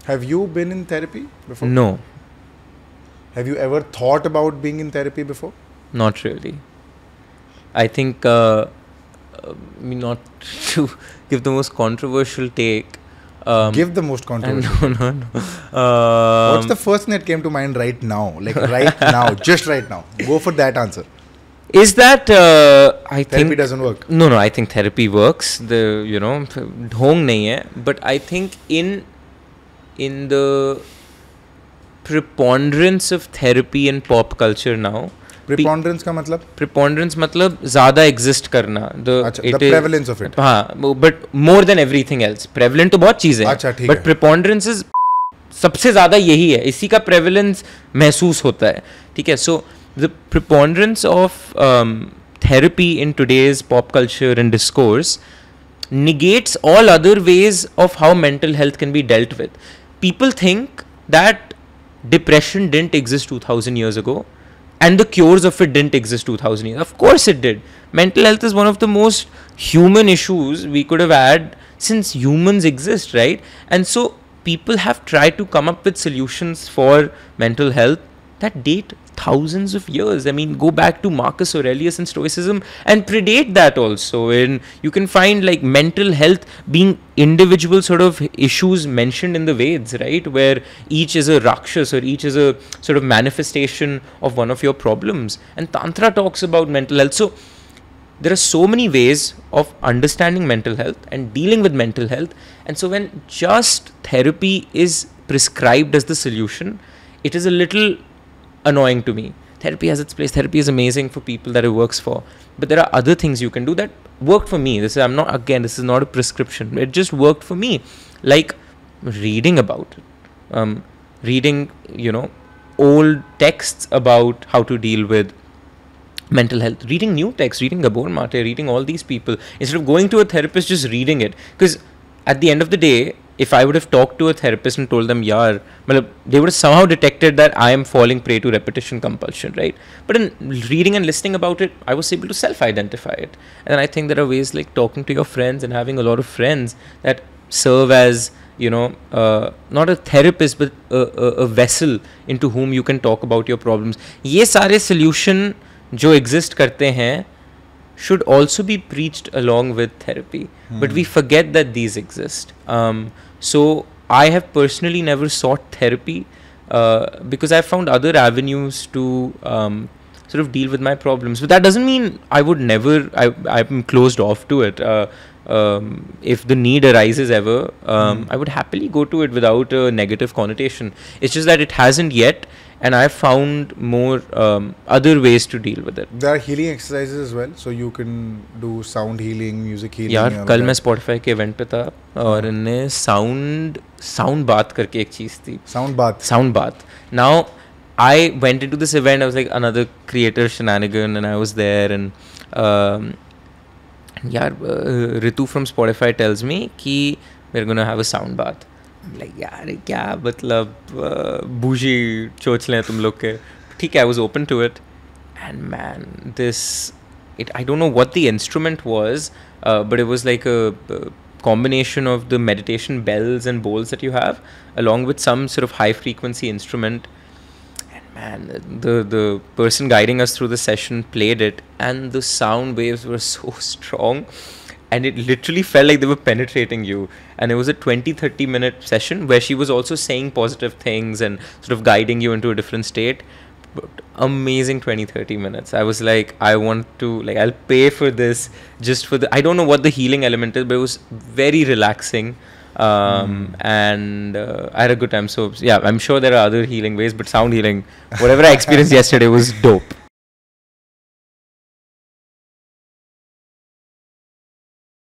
Have you been in therapy before? No, Have you ever thought about being in therapy before? not really. I think, not to give the most controversial take. Give the most controversial. No. What's the first thing that came to mind right now? Like right now, just right now. Go for that answer. Is that I Therapy think doesn't work. no, I think therapy works. ढोंग नहीं है, but I think in the preponderance of therapy in pop culture now. Preponderance का मतलब? Preponderance मतलब ज़्यादा exist करना. The prevalence of it. हाँ, but more than everything else. Prevalent तो बहुत चीज़ें अच्छा, हैं. ठीक But है. preponderance is सबसे ज़्यादा यही है. इसी का prevalence महसूस होता है. ठीक है. So the preponderance of therapy in today's pop culture and discourse negates all other ways of how mental health can be dealt with. People think that depression didn't exist 2000 years ago and the cures of it didn't exist 2000 years. Of course it did. Mental health is one of the most human issues we could have had since humans exist, right? And so people have tried to come up with solutions for mental health that date thousands of years. I mean, go back to Marcus Aurelius and Stoicism and predate that also. And you can find like mental health being individual sort of issues mentioned in the Veds, right? Where each is a Rakshas or each is a sort of manifestation of one of your problems. And Tantra talks about mental health. So there are so many ways of understanding mental health and dealing with mental health. And so when just therapy is prescribed as the solution, it is a little annoying to me. Therapy has its place. Therapy is amazing for people that it works for. But there are other things you can do that worked for me. This is not a prescription. It just worked for me. Like reading about it. Reading, old texts about how to deal with mental health. Reading new texts, reading Gabor Mate, reading all these people. Instead of going to a therapist, just reading it. Because at the end of the day, if I would have talked to a therapist and told them, they would have somehow detected that I am falling prey to repetition compulsion, right? But in reading and listening about it, I was able to self-identify it. And I think there are ways like talking to your friends and having a lot of friends that serve as, not a therapist, but a vessel into whom you can talk about your problems. ये सारे solution जो exist करते हैं should also be preached along with therapy. But we forget that these exist. So I have personally never sought therapy because I found other avenues to sort of deal with my problems. But that doesn't mean I would never, I'm closed off to it. If the need arises ever, I would happily go to it without a negative connotation. It's just that it hasn't yet. And I found more other ways to deal with it. There are healing exercises as well, so you can do sound healing, music healing. यार कल मैं Spotify के event पे था और इन्हें sound bath करके एक चीज़ थी. Sound bath. Now I went into this event. I was like another creator shenanigan, and I was there, and Ritu from Spotify tells me कि we're gonna have a sound bath. I'm like यार क्या मतलब बूझी चोचलें तुम लोग के. ठीक है, I was open to it, and man, I don't know what the instrument was, but it was like a combination of the meditation bells and bowls that you have, along with some sort of high frequency instrument. And man, the person guiding us through the session played it, and the sound waves were so strong. And it literally felt like they were penetrating you. And it was a 20-30 minute session where she was also saying positive things and sort of guiding you into a different state. But amazing 20-30 minutes. I was like, I want to, I'll pay for this just for I don't know what the healing element is, but it was very relaxing. And I had a good time. So yeah, I'm sure there are other healing ways, but sound healing, whatever I experienced yesterday was dope.